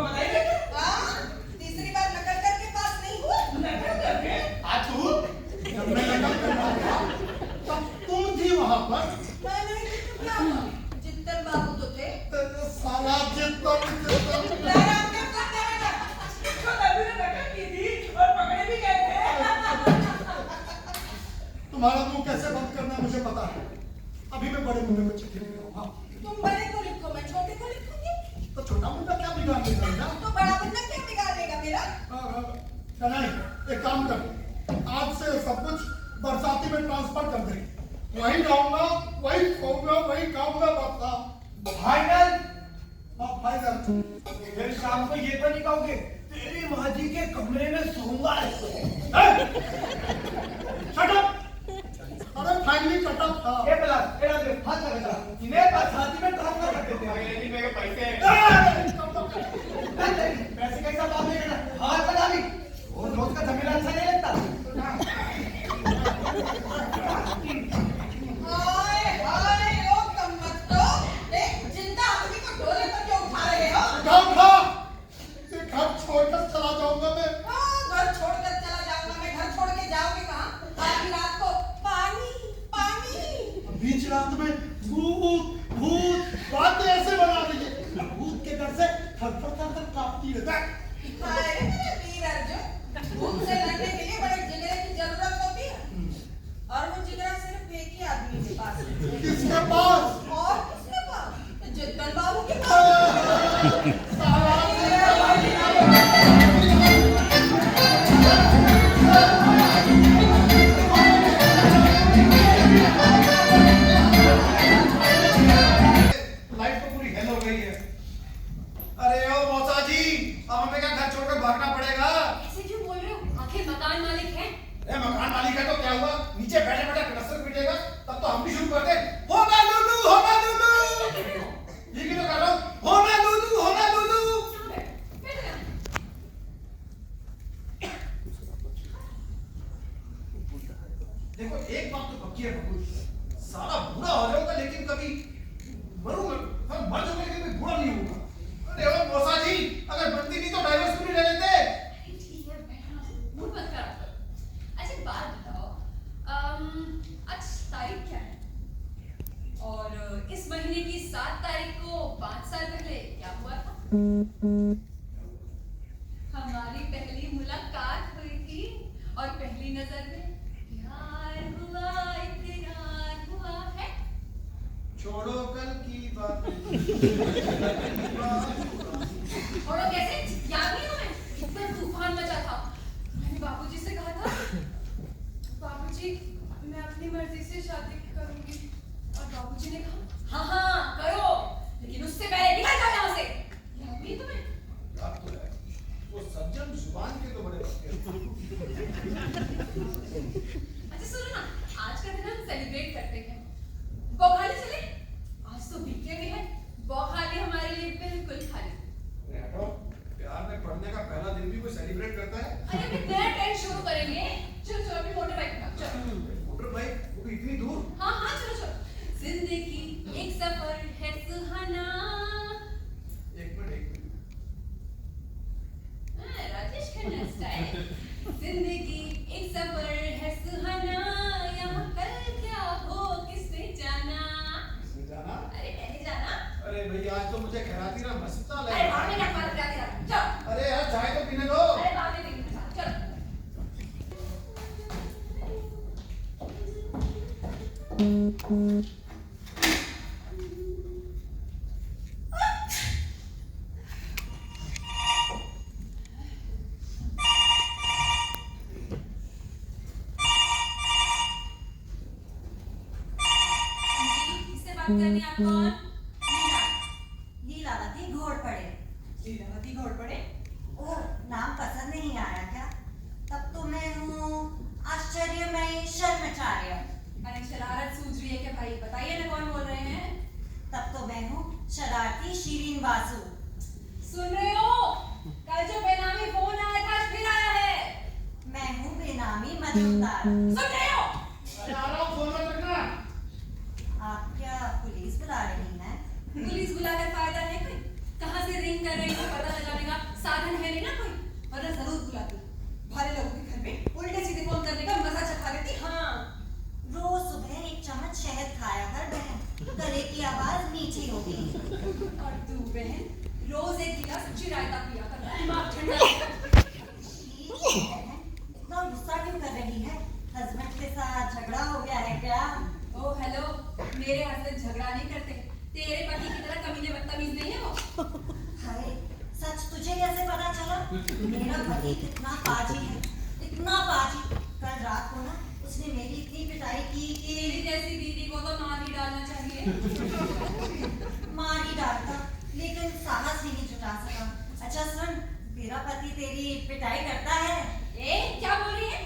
बताइए हाँ, तीसरी बार नकल करके पास नहीं हुआ। नकल करके आज तू जब मैं नकल कर रहा था तब तुम थी वहां पर। मैं नहीं थी तो क्या हुआ? जित्तन बाबू तो थे। तेरे साला जितन तेरा क्या करने लगा? तो अभी ने नकल की थी और पकड़े भी गए थे। तुम्हारा मुंह कैसे बंद करना है मुझे पता है। अभी मैं बड़े मुंडे को चिट्ठी लिख रहा हूँ। तुम बड़े को लिखो, मैं छोटे को लिखूंगी। तो छोटा मुंडा क्या बिगाड़ लेगा ना? तो बड़ा बंदा क्या बिगाड़ेगा मेरा? नहीं, एक काम कर, आज से सब कुछ बरसाती में ट्रांसफर कर दे। वही रहूंगा, वही सोऊंगा, वही खाऊंगा बस। फाइनल। हाँ फाइनल। फिर शाम को ये तो नहीं कहोगे तेरी माँ जी के कमरे में सोऊंगा। Shut up. अरे फाइनली शट अप था। ये बला एड़ा दे हाथ लगा इन्हें बरसाती में ट्रांसफर कर देते हैं। लेकिन मेरे पैसे पैसे कैसा बात नहीं करना हाथ लगा ली रोज रोज का झमेला अच्छा नहीं लगता। हाय हाय ओ कमतो, एक जिंदा आदमी को ढोले पर क्यों उठा रहे हो? ये घर छोड़कर चला जाऊंगा मैं। घर छोड़कर चला जाऊंगा मैं। घर छोड़ के जाओगे कहाँ? आधी रात को पानी पानी। बीच रात में भूत भूत बातें ऐसे बना रही है। भूत के डर से थर कांपती रहता है। हाय मेरे वीर अर्जुन, भूत से लड़ने के लिए बड़े जिगरे की जरूरत होती है। और वो जिगरा सिर्फ एक ही आदमी के पास है। किसके पास? और किसके पास? जित्तन बाबू के पास। लाइफ तो पूरी हेल हो गई है। अरे ओ मौसा जी अब हमें क्या घर छोड़कर भागना पड़ेगा? ऐसे क्यों बोल रहे हो? आखिर मकान मालिक हैं। ए मकान मालिक है तो क्या हुआ? नीचे बैठे बैठे क्लस्टर पीटेगा तब तो हम भी शुरू कर दे। होना लुलू होना लुलू। ये क्यों कर रहा हूँ? होना लुलू होना लुलू। देखो एक बात तो पक्की है बबूल, सारा बुरा हो जाऊंगा लेकिन कभी मरूंगा। हम मर जाऊंगा लेकिन कभी बुरा नहीं होगा। अरे ओ मौसा जी अगर बनती नहीं तो डाइवोर्स क्यों नहीं ले लेते? अरे ठीक है, बैठो ना, मूड मत खराब करो। अच्छा एक बात बताओ, आज तारीख क्या है? और इस महीने की 7 तारीख को 5 साल पहले क्या हुआ था? हमारी पहली मुलाकात हुई थी और पहली नजर में प्यार हुआ, इकरार हुआ है। छोड़ो कल की बात। छोड़ो कैसे? याद नहीं तुम्हें? कितना तूफान मचा था। मैंने बाबूजी से कहा था, बाबूजी मैं अपनी मर्जी से शादी करूंगी। और बाबूजी ने कहा हाँ हाँ करो, लेकिन उससे पहले निकल जाओ यहाँ से। याद नहीं तुम्हें? याद तो है, वो सज्जन जुबान के तो बड़े पक्के हैं। अच्छा सुनो ना, आज का दिन हम सेलिब्रेट करते हैं। बौखाली चले? आज तो वीकेंड है। बौखाली हमारे लिए बिल्कुल खाली। अरे हटो, प्यार में पढ़ने का पहला दिन भी कोई सेलिब्रेट करता है? अरे अभी नया ट्रेंड शुरू करेंगे। चलो चलो अपनी मोटर बाइक उठाओ, चलो। मोटर बाइक वो भी इतनी दूर? हाँ हाँ चलो चलो। जिंदगी एक सफर है सुहाना। एक मिनट राजेश खन्ना स्टाइल। जिंदगी एक सफर है सुहाना, यहाँ कल क्या हो किसने जाना। किसने जाना? अरे मैंने जाना। अरे भैया आज तो मुझे खैराती ना मस्ता अरे लगा। बाद में क्या बात करते हैं? चलो। अरे यार चाय तो पीने दो। अरे बाद में देखेंगे, चलो। किससे बात करनी है? आप कौन? लीलावती घोड़पड़े। लीलावती घोड़पड़े? ओह, नाम पसंद नहीं आया क्या? तब तो मैं हूँ आश्चर्यमयी शर्माचार्य। अरे शरारत सूझ रही है क्या भाई? बताइए ना कौन बोल रहे हैं? तब तो मैं हूँ शरारती शीरीन बासु। सुन रहे हो? कल जो बेनामी फोन आया था आज फिर आया है। मैं हूँ बेनामी मजूदार। सुन रहे हो? अरे आ रहा हूँ, फोन मत रखना। आप क्या पुलिस बुला रही हैं? पुलिस बुलाकर फायदा है कोई? कहाँ से रिंग कर रही है पता लगाने का दिमाग ठंडा कर। इतना गुस्सा क्यों कर रही है? हस्बैंड के साथ झगड़ा हो गया है क्या? ओ हेलो, मेरे हस्बैंड झगड़ा नहीं करते। तेरे पति की तरह कमीने बदतमीज नहीं है वो। हाय, सच तुझे कैसे पता चला? मेरा पति कितना पाजी है, इतना पाजी। कल रात को ना उसने मेरी इतनी पिटाई की तेरी कि जैसी दीदी को तो मार ही डालना चाहिए। मार ही डालता, लेकिन साहस ही नहीं जुटा सका। अच्छा सुन, तेरा पति तेरी पिटाई करता है? ए, क्या बोल रही है?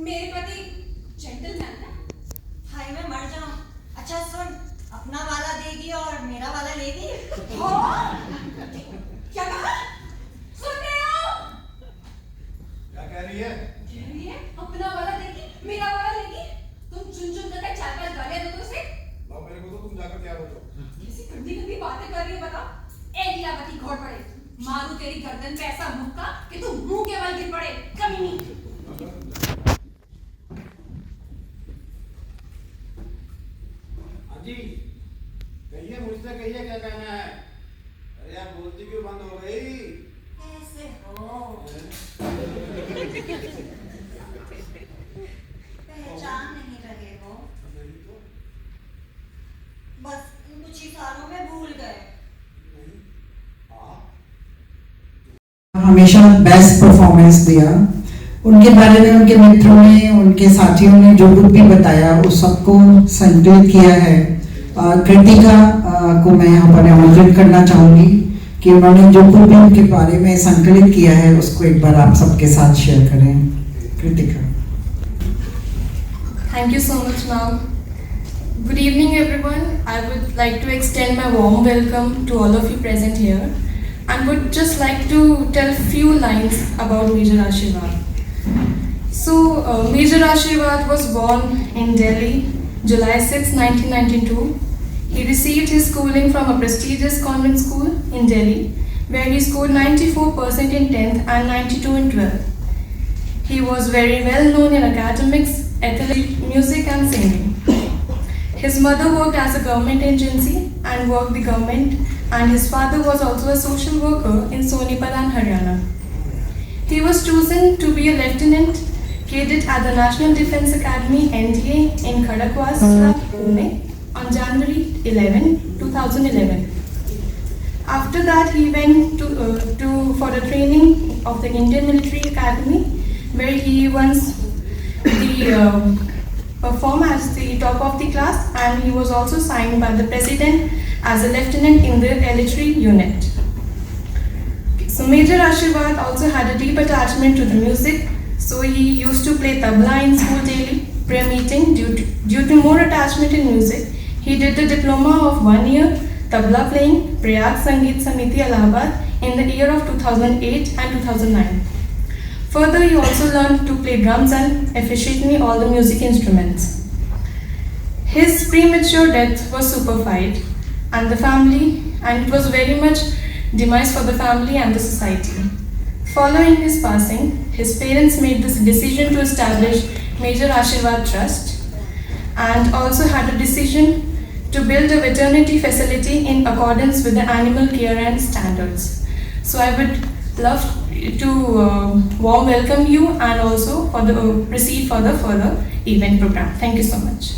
मेरे पति जेंटलमैन है। हाय मैं मर जाऊं। अच्छा सुन, अपना वाला देगी और मेरा वाला लेगी? हाँ? क्या कहा? सुन रहे हो? क्या कह रही है? कह रही है अपना वाला देगी, मेरा वाला लेगी। तुम चुन चुन करके 4-5 गालियां दो तो उसे। लाओ मेरे को तो, तुम जाकर तैयार हो जाओ। कैसी गंदी गंदी बातें कर रही है बता। ए लीलावती घोड़ पड़े, मारू तेरी गर्दन पे ऐसा मुक्का कि तू मुंह के बल गिर पड़े, कमीनी। हाँ जी, कहिए, मुझसे कहिए क्या कहना है। अरे यार बोलती क्यों बंद हो गई? कैसे हो? पहचान नहीं रहे हो? बस कुछ ही सालों में भूल गए। हमेशा बेस्ट परफॉर्मेंस दिया। उनके बारे में उनके मित्रों ने, उनके साथियों ने जो कुछ भी बताया उस सबको संकलित किया है। कृतिका को मैं यहाँ पर आमंत्रित करना चाहूँगी कि उन्होंने जो कुछ भी उनके बारे में संकलित किया है उसको एक बार आप सबके साथ शेयर करें। Kritika. Thank you so much, ma'am. Good evening, everyone. I would like to extend my warm welcome to all of you present here and would just like to tell few lines about Major Ashirwad. So, Major Ashirwad was born in Delhi, July 6, 1992. He received his schooling from a prestigious convent school in Delhi, where he scored 94% in 10th and 92 in 12th. He was very well known in academics, athletics, music and singing. His mother worked as a government agency and worked the government, and his father was also a social worker in Sonipat and Haryana. He was chosen to be a lieutenant cadet at the National Defence Academy (NDA) in Khadakwasla, Pune on January 11, 2011. After that, he went for the training of the Indian Military Academy, where he once performed as the top of the class, and he was also signed by the president as a lieutenant in the military unit. So Major Ashirwad also had a deep attachment to the music, so he used to play tabla in school daily, prayer meeting. Due to more attachment in music, he did the diploma of 1 year tabla playing, Prayag Sangeet Samiti, Allahabad in the year of 2008 and 2009. Further, he also learned to play drums and efficiently all the music instruments. His premature death was superfied, and it was very much demise for the family and the society. Following his passing, his parents made this decision to establish Major Ashirwad Trust, and also had a decision to build a veterinary facility in accordance with the animal care and standards. So I would love to warm welcome you and also for the proceed for the further event program. Thank you so much.